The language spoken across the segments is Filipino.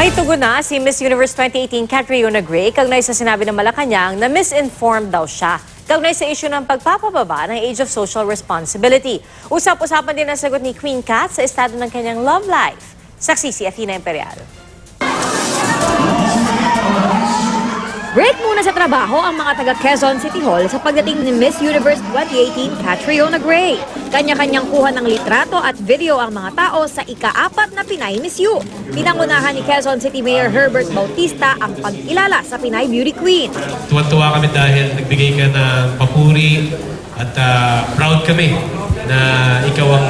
May tugon na si Miss Universe 2018 Catriona Gray kaugnay sa sinabi ng Malacanang na misinformed daw siya kaugnay sa issue ng pagpapababa ng age of social responsibility. Usap-usapan din ang sagot ni Queen Kat sa estado ng kanyang love life. Saksi si Athena Imperial. Break muna sa trabaho ang mga taga Quezon City Hall sa pagdating ni Miss Universe 2018 Catriona Gray. Kanya-kanyang kuha ng litrato at video ang mga tao sa ika-4 na Pinay Miss U. Pinangunahan ni Quezon City Mayor Herbert Bautista ang pagkilala sa Pinay Beauty Queen. Tuwan-tuwa kami dahil nagbigay ka ng papuri at proud kami na ikaw ang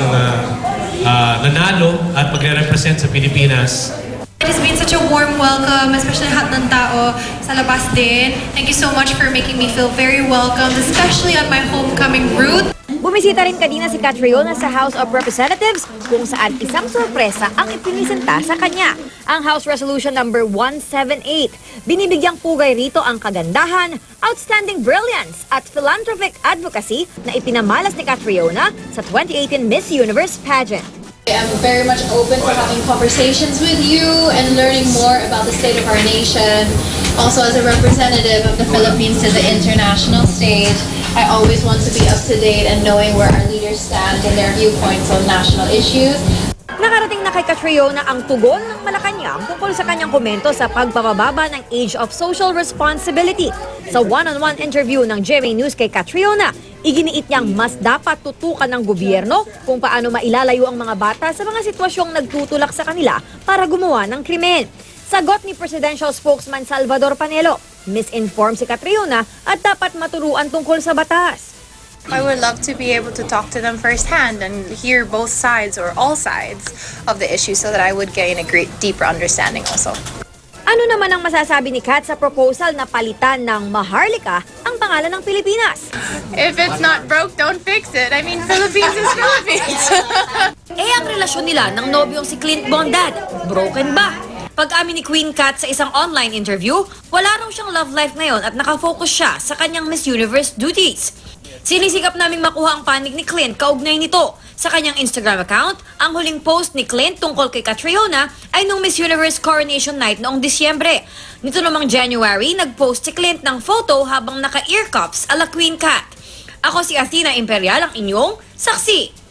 nanalo at magre-represent sa Pilipinas. It has been such a warm welcome, especially lahat ng tao sa labas din. Thank you so much for making me feel very welcome, especially on my homecoming route. Bumisita rin kanina si Catriona sa House of Representatives kung saan isang sorpresa ang ipinisenta sa kanya. Ang House Resolution number 178. Binibigyang pugay rito ang kagandahan, outstanding brilliance at philanthropic advocacy na ipinamalas ni Catriona sa 2018 Miss Universe pageant. I'm very much open to having conversations with you and learning more about the state of our nation. Also, as a representative of the Philippines to the international stage, I always want to be up to date and knowing where our leaders stand and their viewpoints on national issues. Nakarating na kay Catriona ang tugon ng Malacanang tungkol sa kanyang komento sa pagpapababa ng age of social responsibility. Sa one-on-one interview ng GMA News kay Catriona, iginiit niyang mas dapat tutukan ng gobyerno kung paano mailalayo ang mga bata sa mga sitwasyong nagtutulak sa kanila para gumawa ng krimen. Sagot ni Presidential Spokesman Salvador Panelo, misinformed si Catriona at dapat maturuan tungkol sa batas. I would love to be able to talk to them firsthand and hear both sides or all sides of the issue so that I would gain a great deeper understanding also. Ano naman ang masasabi ni Kat sa proposal na palitan ng Maharlika ang pangalan ng Pilipinas? If it's not broke, don't fix it. I mean, Philippines is Philippines. Ang relasyon nila ng nobyong si Clint Bondad, broken ba? Pag-amin ni Queen Kat sa isang online interview, wala raw siyang love life ngayon at nakafocus siya sa kanyang Miss Universe duties. Sinisikap naming makuha ang panig ni Clint kaugnay nito. Sa kanyang Instagram account, ang huling post ni Clint tungkol kay Catriona ay nung Miss Universe Coronation Night noong Disyembre. Nito namang January, nag-post si Clint ng photo habang naka-ear cuffs ala Queen Kat. Ako si Athena Imperial, ang inyong saksi.